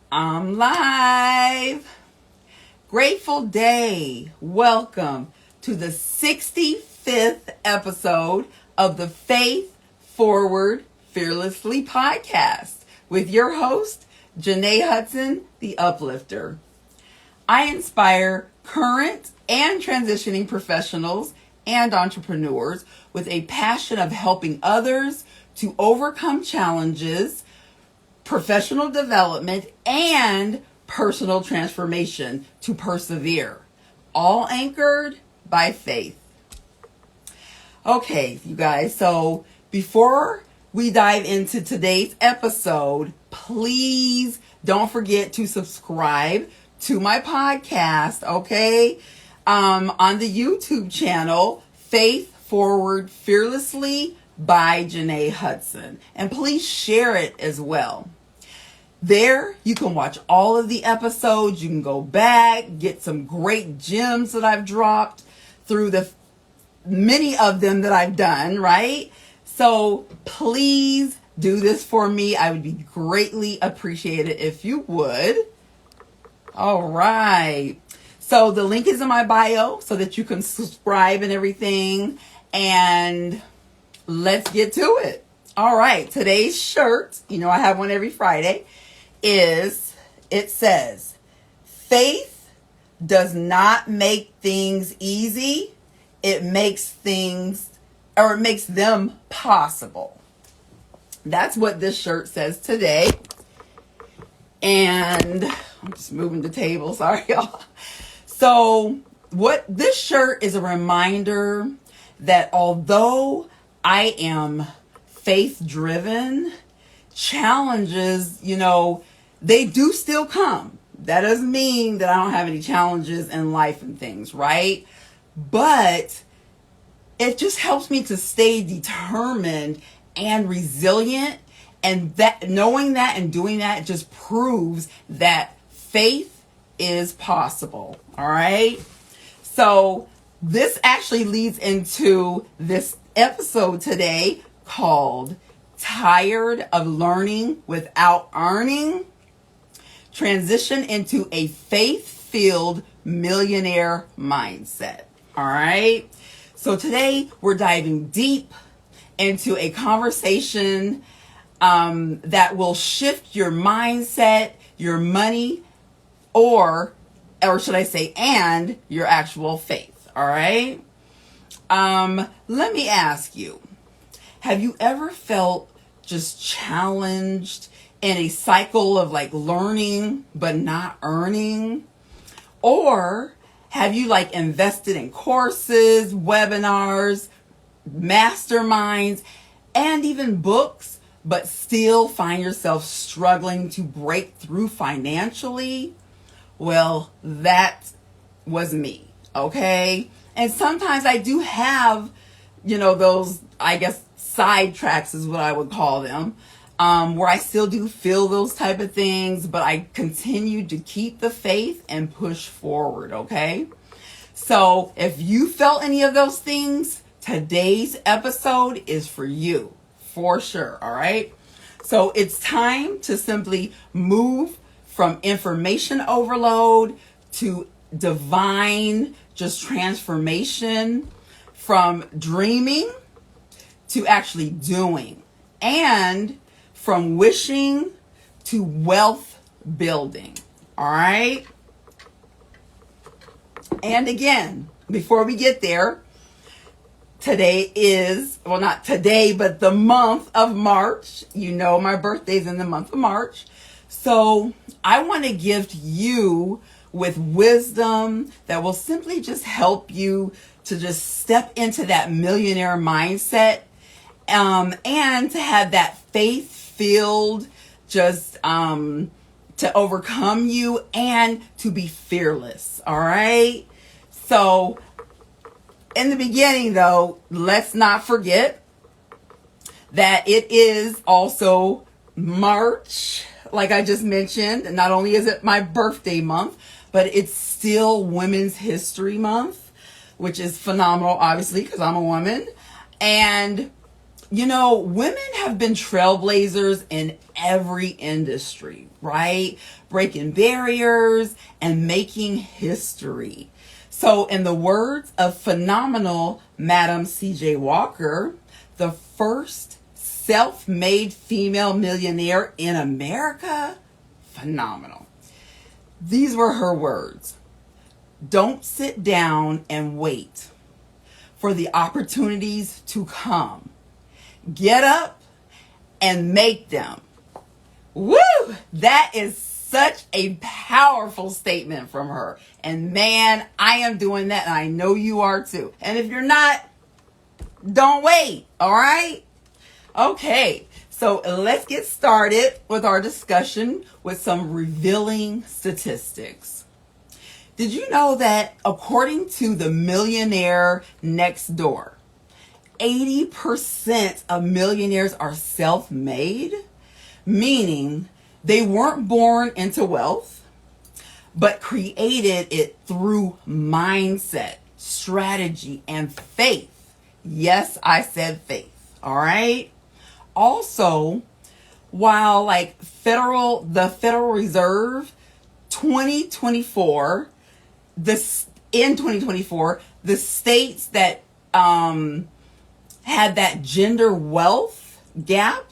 I'm live. Grateful day. Welcome to the 65th episode of the Faith Forward Fearlessly podcast with your host, Jenée Hudson, the Uplifter. I inspire current and transitioning professionals and entrepreneurs with a passion of helping others to overcome challenges, professional development, and personal transformation to persevere, all anchored by faith. Okay, you guys, so before we dive into today's episode, please don't forget to subscribe to my podcast, okay? On the YouTube channel, Faith Forward Fearlessly by Jenée Hudson. And please share it as well. There, you can watch all of the episodes. You can go back, get some great gems that I've dropped through the many of them that I've done, right? So please do this for me. I would be greatly appreciated if you would. All right. So the link is in my bio so that you can subscribe and everything. And let's get to it. All right. Today's shirt, I have one every Friday, it says, faith does not make things easy. It makes them possible. That's what this shirt says today. And I'm just moving the table. Sorry, y'all. So what this shirt is a reminder that although I am faith driven, challenges, they do still come. That doesn't mean that I don't have any challenges in life and things, right? But it just helps me to stay determined and resilient. And that knowing that and doing that just proves that faith is possible. All right. So this actually leads into this episode today called Tired of Learning Without Earning? Transition into a faith-filled millionaire mindset. All right. So today we're diving deep into a conversation that will shift your mindset, your money, or should I say, and your actual faith. All right. Let me ask you, have you ever felt just challenged in a cycle of learning but not earning? Or have you invested in courses, webinars, masterminds, and even books, but still find yourself struggling to break through financially? Well, that was me, okay? And sometimes I do have, those, I guess, sidetracks is what I would call them, where I still do feel those type of things, but I continue to keep the faith and push forward, okay? So if you felt any of those things, today's episode is for you, for sure, all right? So it's time to simply move from information overload to divine just transformation, from dreaming to actually doing, and from wishing to wealth building. All right. And again, before we get there, today is, well, not today, but the month of March. My birthday's in the month of March. So I want to gift you with wisdom that will simply just help you to just step into that millionaire mindset, and to have that faith-filled just to overcome you and to be fearless. All right. So in the beginning, though, let's not forget that it is also March, like I just mentioned. And not only is it my birthday month, but it's still Women's History Month, which is phenomenal, obviously, because I'm a woman. And Women have been trailblazers in every industry, right? Breaking barriers and making history. So, in the words of phenomenal Madam C.J. Walker, the first self-made female millionaire in America, phenomenal. These were her words. Don't sit down and wait for the opportunities to come. Get up and make them. Woo! That is such a powerful statement from her. And man, I am doing that, and I know you are too. And if you're not, don't wait, all right? Okay, so let's get started with our discussion with some revealing statistics. Did you know that according to the Millionaire next door, 80% of millionaires are self-made, meaning they weren't born into wealth, but created it through mindset, strategy, and faith. Yes, I said faith. All right. Also, while the Federal Reserve 2024, in 2024, the states that had that gender wealth gap,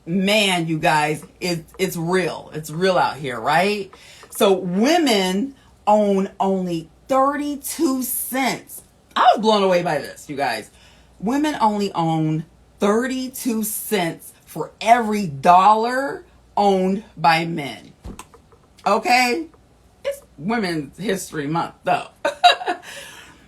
man, you guys, it's real. It's real out here, right? So women own only 32 cents. I was blown away by this, you guys. Women only own 32 cents for every dollar owned by men. Okay? It's Women's History Month, though.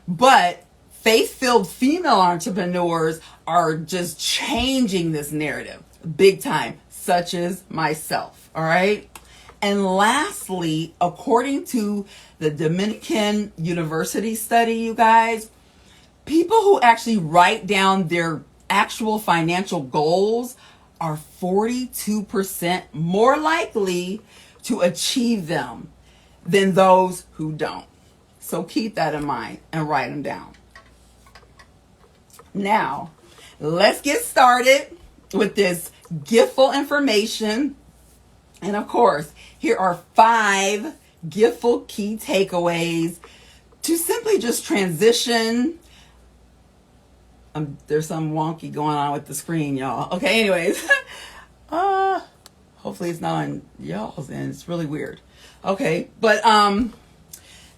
But faith-filled female entrepreneurs are just changing this narrative big time, such as myself. All right. And lastly, according to the Dominican University study, you guys, people who actually write down their actual financial goals are 42% more likely to achieve them than those who don't. So keep that in mind and write them down. Now, let's get started with this giftful information. And of course, here are 5 giftful key takeaways to simply just transition. There's some wonky going on with the screen, y'all. Okay, anyways. Hopefully it's not on y'all's end. It's really weird. Okay, but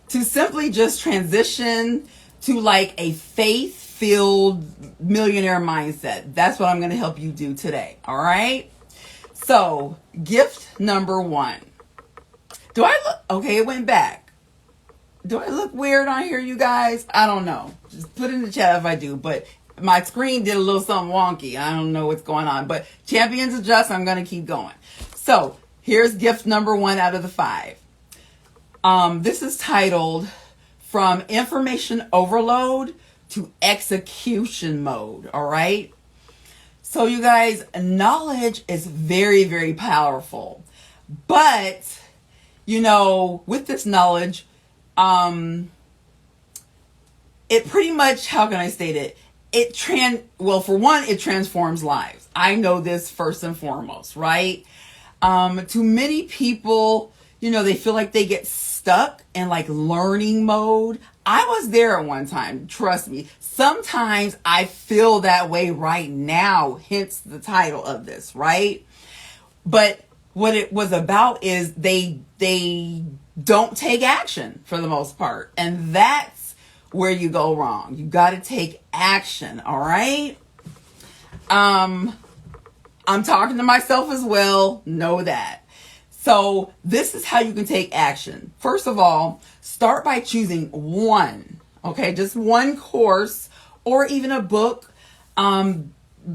to simply just transition to a faith-filled millionaire mindset. That's what I'm going to help you do today. All right. So gift number 1. Do I look okay? It went back. Do I look weird on here, you guys? I don't know. Just put in the chat if I do. But my screen did a little something wonky. I don't know what's going on. But champions adjust. I'm going to keep going. So here's gift number 1 out of the 5. This is titled From Information Overload to Execution Mode. All right. So you guys, knowledge is very, very powerful. But, with this knowledge, it pretty much, how can I state it? For one, it transforms lives. I know this first and foremost, right? To many people, they feel like they get stuck in learning mode. I was there at one time. Trust me. Sometimes I feel that way right now, hence the title of this, right? But what it was about is they don't take action for the most part. And that's where you go wrong. You got to take action. All right. I'm talking to myself as well. Know that. So this is how you can take action. First of all, start by choosing one, okay, just one course or even a book.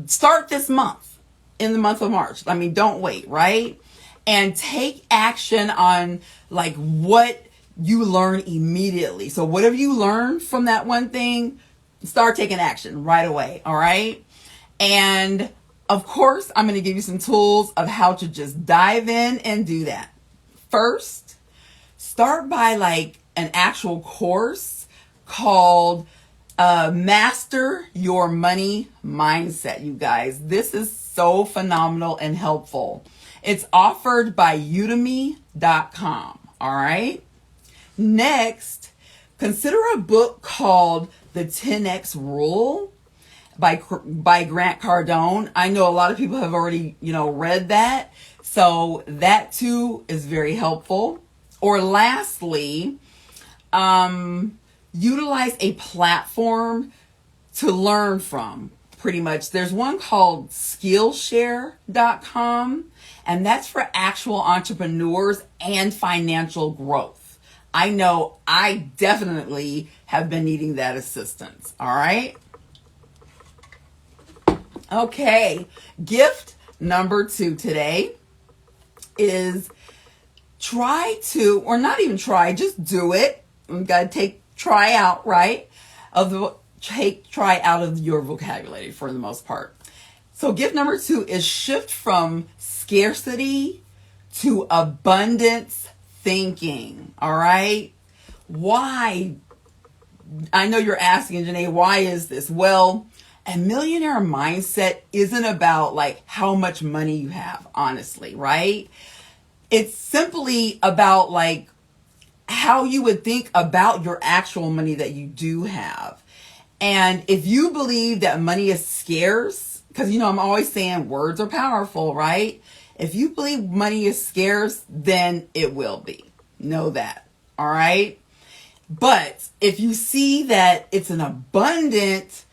Start this month, in the month of March. Don't wait, right? And take action on what you learn immediately. So whatever you learn from that one thing, start taking action right away, all right? And of course, I'm going to give you some tools of how to just dive in and do that. First, start by an actual course called Master your money mindset, you guys. This is so phenomenal and helpful. It's offered by udemy.com. All right. Next, consider a book called The 10X Rule by Grant Cardone. I know a lot of people have already, read that. So that too is very helpful. Or lastly, utilize a platform to learn from. Pretty much. There's one called Skillshare.com, and that's for actual entrepreneurs and financial growth. I know I definitely have been needing that assistance. All right. Okay. Gift number 2 today is try to, or not even try, just do it. We've got to try out, right? Try out of your vocabulary for the most part. So gift number 2 is shift from scarcity to abundance thinking. All right. Why? I know you're asking, Jenée, why is this? Well, a millionaire mindset isn't about like how much money you have, honestly, right? It's simply about like how you would think about your actual money that you do have. And if you believe that money is scarce, because, I'm always saying words are powerful, right? If you believe money is scarce, then it will be. Know that. All right. But if you see that it's an abundant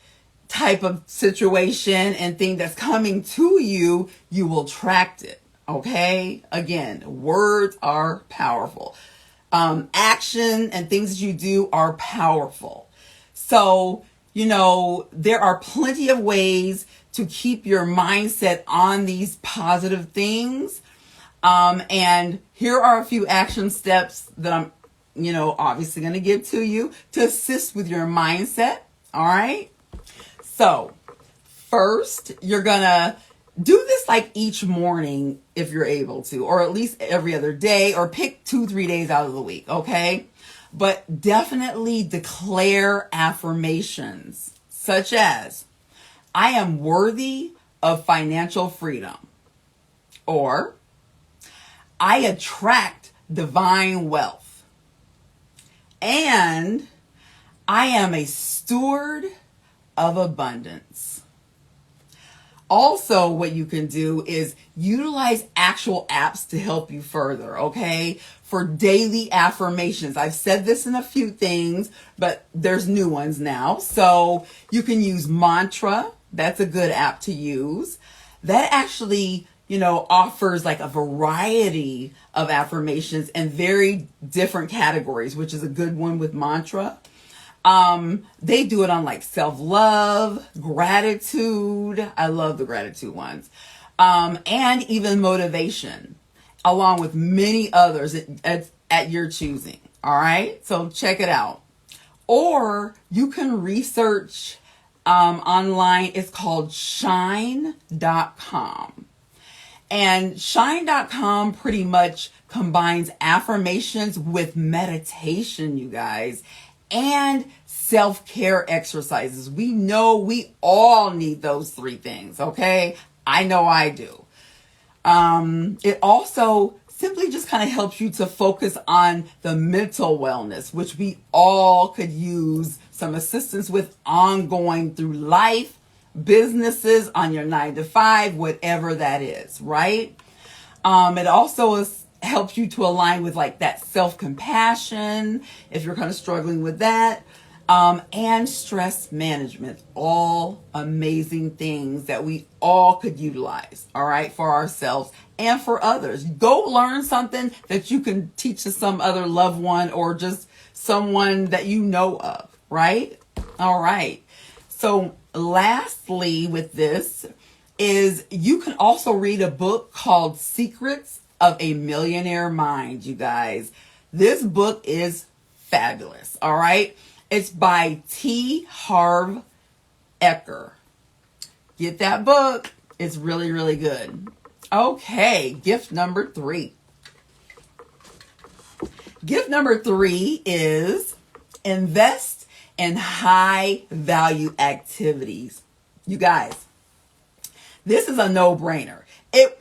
type of situation and thing that's coming to you, you will attract it. Okay. Again, words are powerful. Action and things that you do are powerful. So, there are plenty of ways to keep your mindset on these positive things. And here are a few action steps that I'm, obviously going to give to you to assist with your mindset. All right. So first, you're going to do this like each morning if you're able to, or at least every other day, or pick 2-3 days out of the week. Okay. But definitely declare affirmations such as, I am worthy of financial freedom, or I attract divine wealth, and I am a steward of abundance. Also, what you can do is utilize actual apps to help you further, okay? For daily affirmations. I've said this in a few things, but there's new ones now. So you can use Mantra. That's a good app to use. That actually, offers like a variety of affirmations in very different categories, which is a good one with Mantra. They do it on like self-love, gratitude. I love the gratitude ones. And even motivation, along with many others at your choosing. All right. So check it out. Or you can research, online. It's called shine.com. And shine.com pretty much combines affirmations with meditation, you guys, and self-care exercises. We know we all need those 3 things, okay? I know I do. It also simply just kind of helps you to focus on the mental wellness, which we all could use some assistance with ongoing through life, businesses, on your 9-to-5, whatever that is, right? It also helps you to align with like that self-compassion if you're kind of struggling with that. And stress management, all amazing things that we all could utilize, all right, for ourselves and for others. Go learn something that you can teach to some other loved one or just someone that you know of, right? All right. So lastly with this is you can also read a book called Secrets of a Millionaire Mind, you guys. This book is fabulous, all right? It's by T. Harv Eker. Get that book. It's really, really good. Okay, gift number 3. Gift number 3 is invest and high value activities. You guys, this is a no-brainer.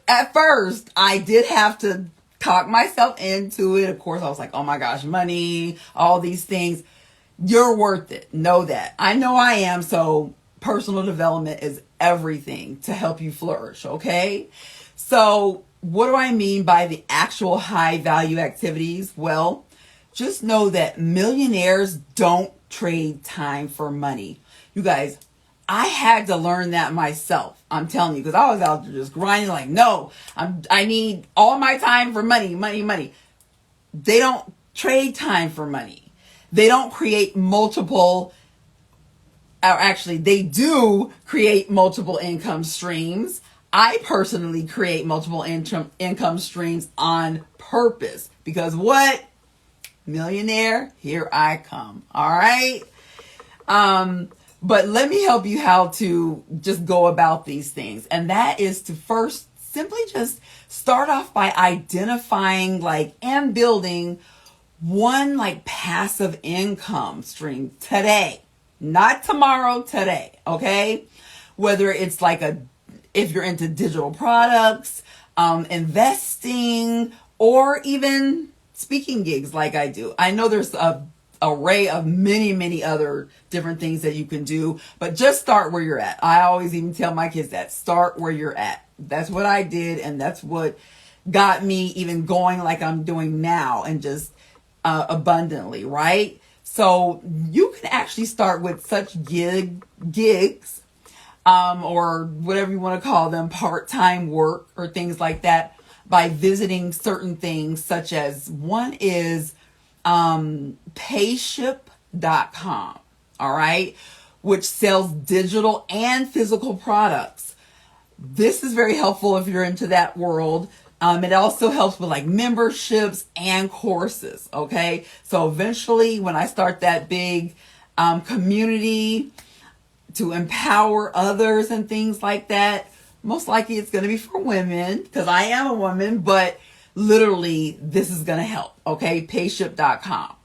At first, I did have to talk myself into it. Of course, I was like, oh my gosh, money, all these things. You're worth it. Know that. I know I am. So personal development is everything to help you flourish. Okay. So what do I mean by the actual high value activities? Well, just know that millionaires don't trade time for money. You guys, I had to learn that myself. I'm telling you, because I was out there just grinding like, no, I need all my time for money, money, money. They don't trade time for money. They don't create multiple, or actually they do create multiple income streams. I personally create multiple income streams on purpose because what? Millionaire, here I come. All right. But let me help you how to just go about these things. And that is to first simply just start off by identifying and building one passive income stream today, not tomorrow, today. Okay. Whether it's if you're into digital products, investing, or even speaking gigs like I do. I know there's a array of many other different things that you can do, but just start where you're at. I always even tell my kids that start where you're at. That's what I did, and that's what got me even going like I'm doing now, and just abundantly, right? So you can actually start with such gigs or whatever you want to call them, part-time work or things like that, by visiting certain things, such as one is payship.com, all right, which sells digital and physical products. This is very helpful if you're into that world. It also helps with memberships and courses. Okay. So eventually when I start that big community to empower others and things like that, most likely it's going to be for women because I am a woman, but literally this is going to help. Okay. Payship.com.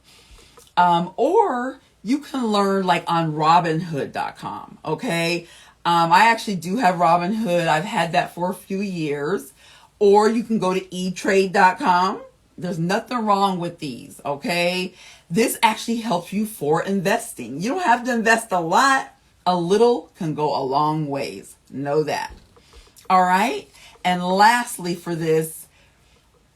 Or you can learn on Robinhood.com. Okay. I actually do have Robinhood. I've had that for a few years. Or you can go to etrade.com. There's nothing wrong with these, okay? This actually helps you for investing. You don't have to invest a lot. A little can go a long ways. Know that. All right? And lastly for this,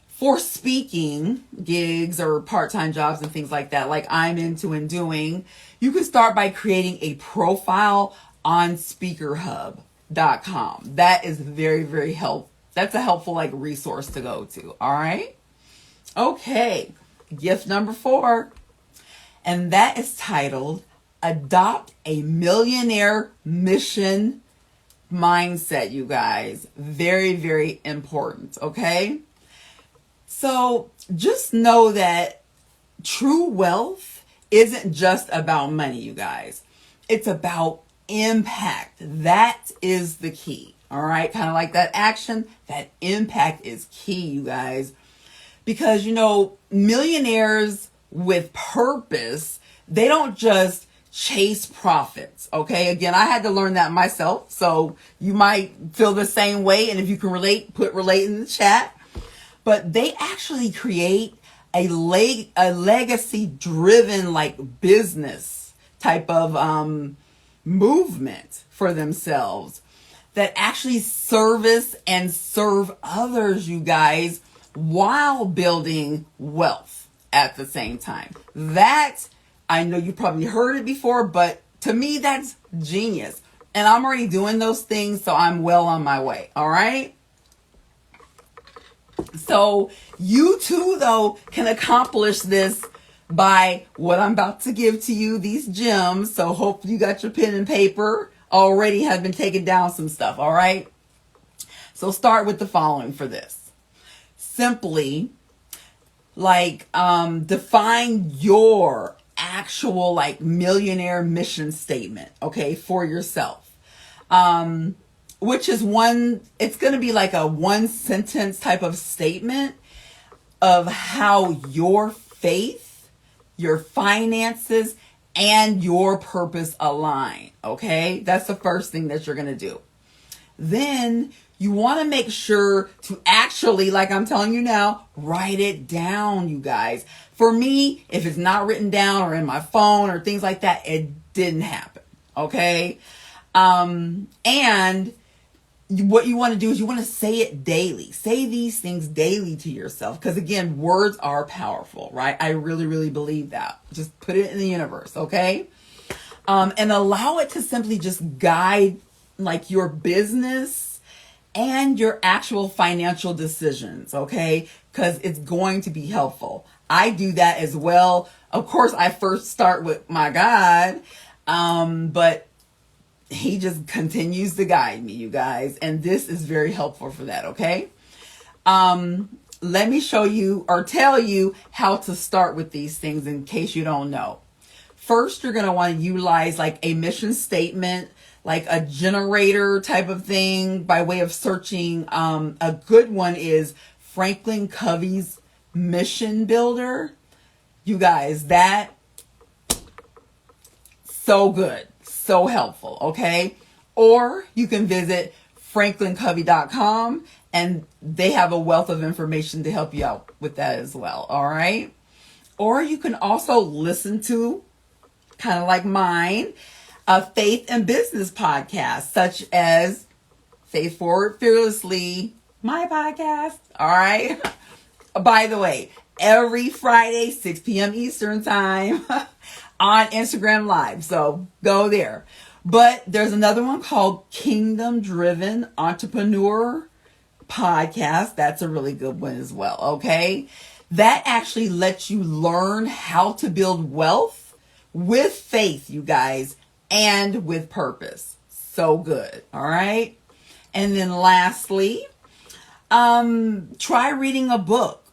for speaking gigs or part-time jobs and things like that, like I'm into and doing, you can start by creating a profile on speakerhub.com. That is very helpful. That's a helpful resource to go to. All right. Okay. Gift number 4. And that is titled Adopt a Millionaire Mission Mindset, you guys. Very important. Okay. So just know that true wealth isn't just about money, you guys. It's about impact. That is the key. All right. Kind of like that action, that impact is key, you guys, because, millionaires with purpose, they don't just chase profits. Okay. Again, I had to learn that myself. So you might feel the same way. And if you can relate, put relate in the chat, but they actually create a legacy driven, business type of, movement for themselves that actually service and serve others, you guys, while building wealth at the same time. That, I know you probably heard it before, but to me, that's genius. And I'm already doing those things, so I'm well on my way. All right? So you too, though, can accomplish this by what I'm about to give to you, these gems. So hopefully you got your pen and paper. Already have been taking down some stuff. All right. So start with the following for this. Simply define your actual millionaire mission statement. Okay. For yourself. Which is it's going to be a one sentence type of statement of how your faith, your finances, and your purpose align. Okay, that's the first thing that you're going to do. Then you want to make sure to actually, like I'm telling you now, write it down, you guys. For me, if it's not written down or in my phone or things like that, it didn't happen. Okay. And what you want to do is you want to say it daily. Say these things daily to yourself. Because again, words are powerful, right? I really, really believe that. Just put it in the universe. Okay. And allow it to simply just guide like your business and your actual financial decisions. Okay. Because it's going to be helpful. I do that as well. Of course, I first start with my God. But he just continues to guide me, you guys. And this is very helpful for that, okay? Let me show you or tell you how to start with these things in case you don't know. First, you're going to want to utilize like a mission statement, like a generator type of thing by way of searching. A good one is Franklin Covey's Mission Builder. You guys, that so good. So helpful, okay? Or you can visit franklincovey.com and they have a wealth of information to help you out with that as well, all right? Or you can also listen to, kind of like mine, a faith and business podcast, such as Faith Forward Fearlessly, my podcast, all right? By the way, every Friday, 6 p.m. Eastern time, on Instagram Live. So go there. But there's another one called Kingdom Driven Entrepreneur Podcast. That's a really good one as well. Okay. That actually lets you learn how to build wealth with faith, you guys, and with purpose. So good. All right. And then lastly, try reading a book.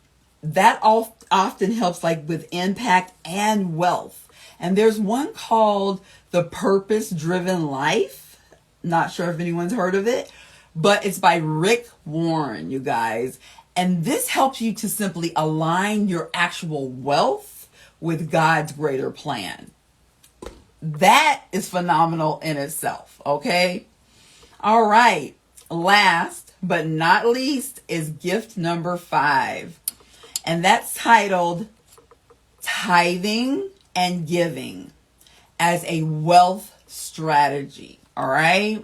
That often helps like with impact and wealth. And there's one called The Purpose Driven Life. Not sure if anyone's heard of it, but it's by Rick Warren, you guys. And this helps you to simply align your actual wealth with God's greater plan. That is phenomenal in itself, okay? All right. Last but not least is gift number 5. And that's titled Tithing and Giving as a Wealth Strategy. All right.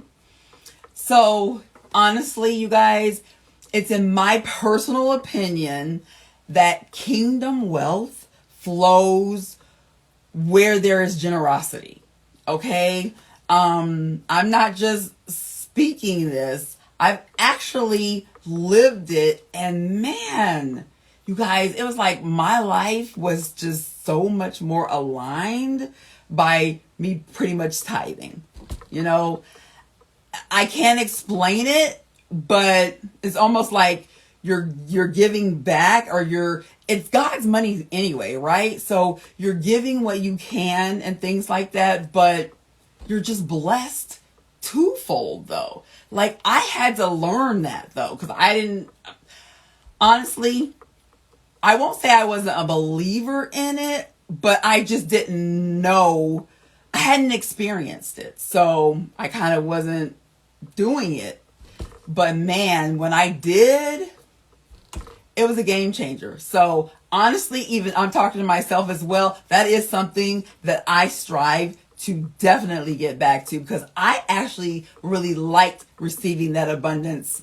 So honestly, you guys, it's in my personal opinion that kingdom wealth flows where there is generosity. Okay. I'm not just speaking this. I've actually lived it, and man, you guys, it was like my life was just so much more aligned by me pretty much tithing. You know, I can't explain it, but it's almost like you're giving back, or it's God's money anyway, right? So you're giving what you can and things like that, but you're just blessed twofold though. Like I had to learn that though, because honestly, I won't say I wasn't a believer in it, but I just didn't know. I hadn't experienced it. So I kind of wasn't doing it. But man, when I did, it was a game changer. So honestly, even I'm talking to myself as well. That is something that I strive to definitely get back to, because I actually really liked receiving that abundance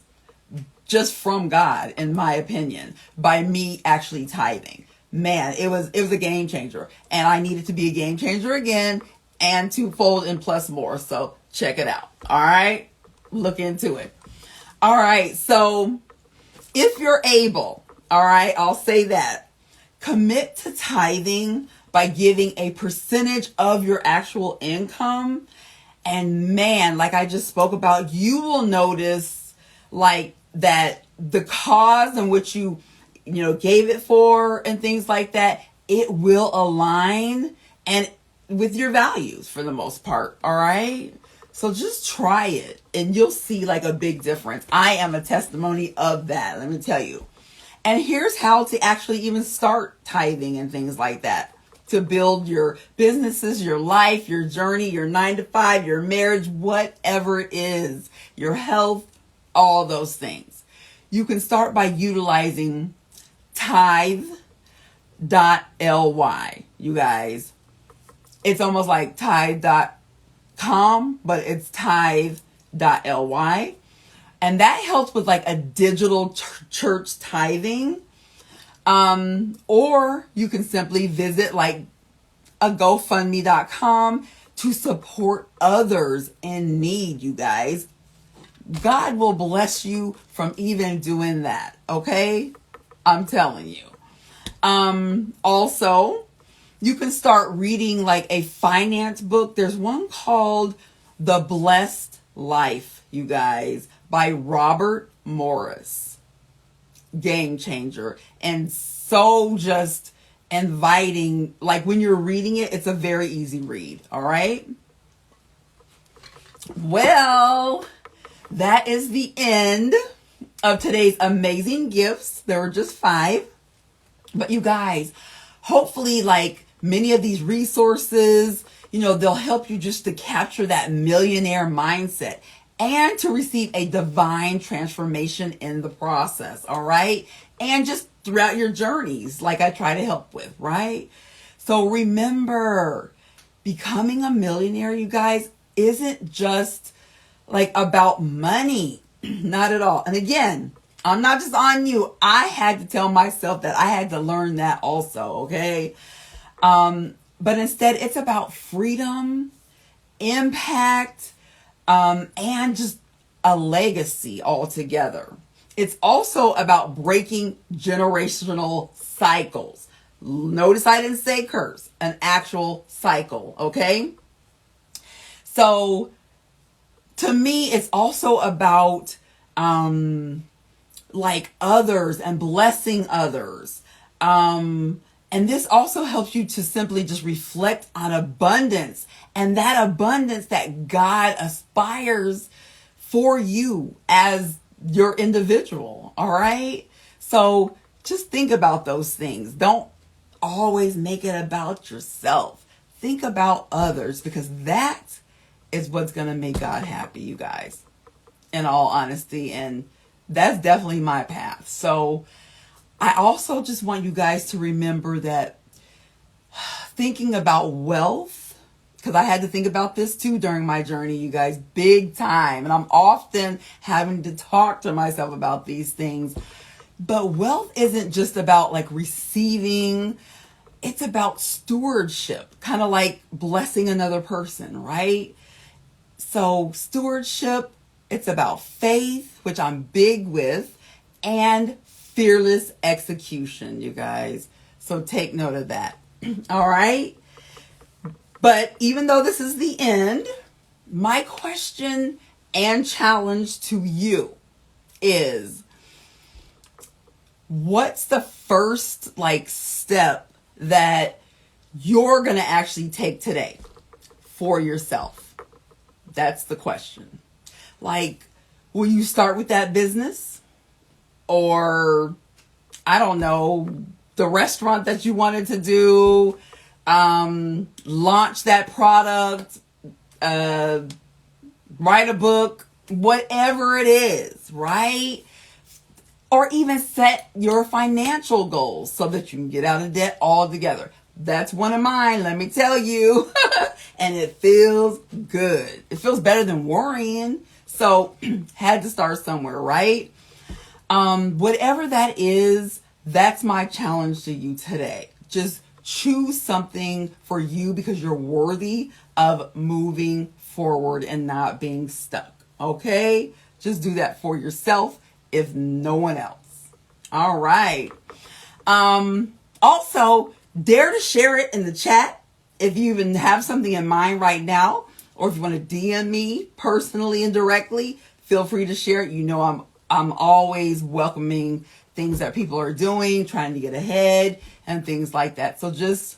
just from God, in my opinion, by me actually tithing. Man, it was a game changer, and I needed to be a game changer again, and twofold and plus more. So check it out. All right. Look into it. All right. So if you're able, all right, I'll say that, commit to tithing by giving a percentage of your actual income. And man, like I just spoke about, you will notice like that the cause in which you gave it for and things like that, it will align and with your values for the most part. All right. So just try it and you'll see like a big difference. I am a testimony of that. Let me tell you. And here's how to actually even start tithing and things like that. to build your businesses, your life, your journey, your 9 to 5, your marriage, whatever it is, your health, all those things. You can start by utilizing Tithe.ly, you guys. It's almost like Tithe.com, but it's Tithe.ly. And that helps with like a digital church tithing. Or you can simply visit like a GoFundMe.com to support others in need, you guys. God will bless you from even doing that, okay? I'm telling you. Also, you can start reading like a finance book. There's one called The Blessed Life, you guys, by Robert Morris. Game changer. And so just inviting, like when you're reading it, it's a very easy read. All right. Well, that is the end of today's amazing gifts. There were just 5. But you guys, hopefully like many of these resources, they'll help you just to capture that millionaire mindset and to receive a divine transformation in the process. All right. And just throughout your journeys, like I try to help with, right? So remember, becoming a millionaire, you guys, isn't just like about money. Not at all. And again, I'm not just on you. I had to tell myself that I had to learn that also. Okay. But instead it's about freedom, impact, and just a legacy altogether. It's also about breaking generational cycles. Notice I didn't say curse, an actual cycle, okay? So to me, it's also about like others and blessing others. And this also helps you to simply just reflect on abundance and that abundance that God aspires for you as your individual. All right. So just think about those things. Don't always make it about yourself. Think about others, because that is what's going to make God happy, you guys, in all honesty. And that's definitely my path. So I also just want you guys to remember that thinking about wealth, because I had to think about this too during my journey, you guys, big time. And I'm often having to talk to myself about these things. But wealth isn't just about like receiving. It's about stewardship, kind of like blessing another person, right? So stewardship, it's about faith, which I'm big with, and fearless execution, you guys. So take note of that. All right. But even though this is the end, my question and challenge to you is, what's the first like step that you're going to actually take today for yourself? That's the question. Like, will you start with that business? Or, I don't know, the restaurant that you wanted to do, launch that product, write a book, whatever it is, right? Or even set your financial goals so that you can get out of debt altogether. That's one of mine, let me tell you. And it feels good. It feels better than worrying. So had to start somewhere, right? Whatever that is, that's my challenge to you today. Just choose something for you, because you're worthy of moving forward and not being stuck. Okay? Just do that for yourself, if no one else. All right. Also, dare to share it in the chat if you even have something in mind right now, or if you want to DM me personally and directly, feel free to share it. You know, I'm always welcoming things that people are doing, trying to get ahead and things like that. So just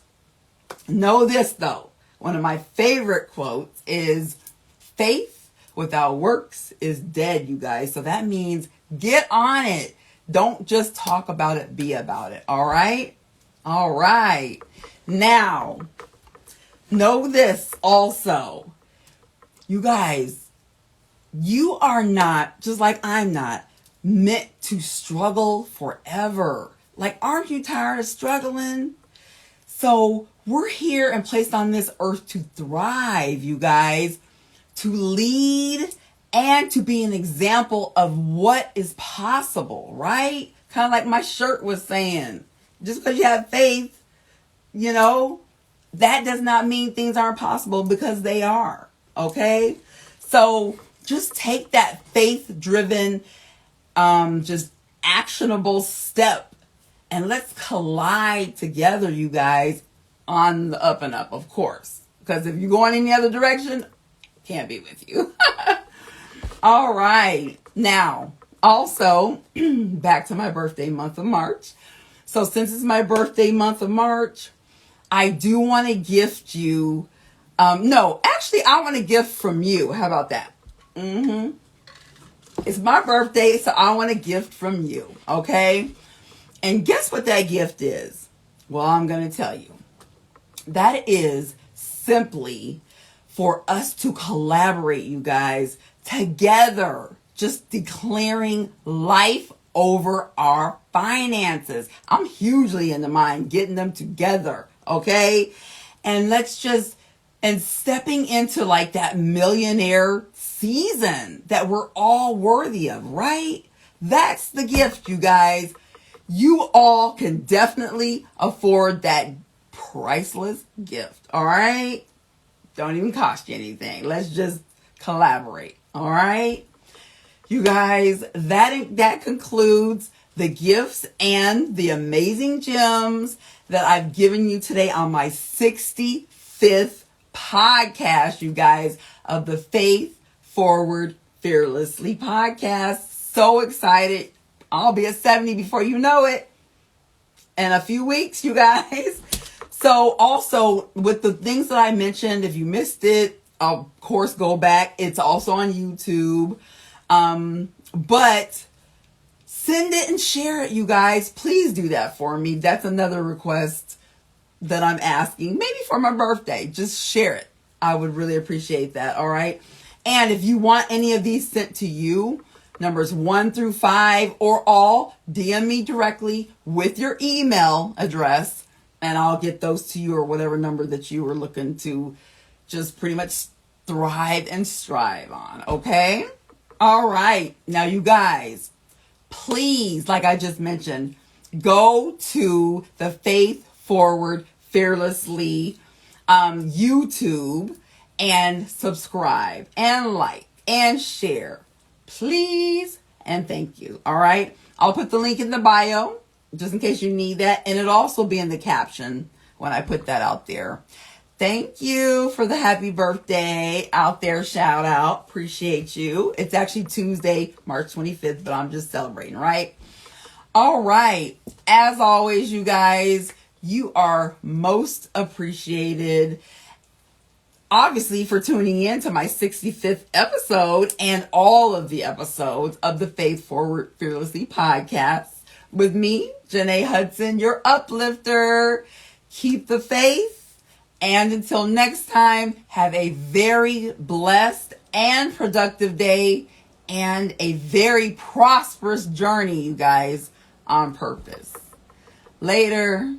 know this though. One of my favorite quotes is, faith without works is dead, you guys. So that means get on it. Don't just talk about it, be about it. All right. All right. Now, know this also. You guys, you are not, just like I'm not, meant to struggle forever. Like, aren't you tired of struggling? So we're here and placed on this earth to thrive, you guys, to lead and to be an example of what is possible, right? Kind of like my shirt was saying, just because you have faith, you know, that does not mean things aren't possible, because they are, okay? So just take that faith-driven, just actionable step, and let's collide together, you guys, on the up and up, of course. Because if you're going any other direction, can't be with you. All right. Now, also, back to my birthday month of March. So since it's my birthday month of March, I do want to gift you. No, actually, I want a gift from you. How about that? It's my birthday, so I want a gift from you. Okay? And guess what that gift is? Well, I'm going to tell you. That is simply for us to collaborate, you guys, together, just declaring life over our finances. I'm hugely into mine, getting them together, okay? And and stepping into like that millionaire season that we're all worthy of, right? That's the gift, you guys. You all can definitely afford that priceless gift, all right? Don't even cost you anything. Let's just collaborate, all right? You guys, that concludes the gifts and the amazing gems that I've given you today on my 65th podcast, you guys, of the Faith Forward Fearlessly podcast. So excited. I'll be at 70 before you know it. In a few weeks, you guys. So also with the things that I mentioned, if you missed it, of course, go back. It's also on YouTube. But send it and share it, you guys. Please do that for me. That's another request that I'm asking. Maybe for my birthday. Just share it. I would really appreciate that. All right. And if you want any of these sent to you, numbers 1 through 5 or all, DM me directly with your email address, and I'll get those to you, or whatever number that you were looking to just pretty much thrive and strive on. Okay? All right. Now, you guys, please, like I just mentioned, go to the Faith Forward Fearlessly YouTube and subscribe and like and share. Please and thank you. All right. I'll put the link in the bio just in case you need that. And it'll also be in the caption when I put that out there. Thank you for the happy birthday out there. Shout out. Appreciate you. It's actually Tuesday, March 25th, but I'm just celebrating, right? All right. As always, you guys, you are most appreciated. Obviously, for tuning in to my 65th episode and all of the episodes of the Faith Forward Fearlessly podcast with me, Jenée Hudson, your uplifter. Keep the faith. And until next time, have a very blessed and productive day and a very prosperous journey, you guys, on purpose. Later.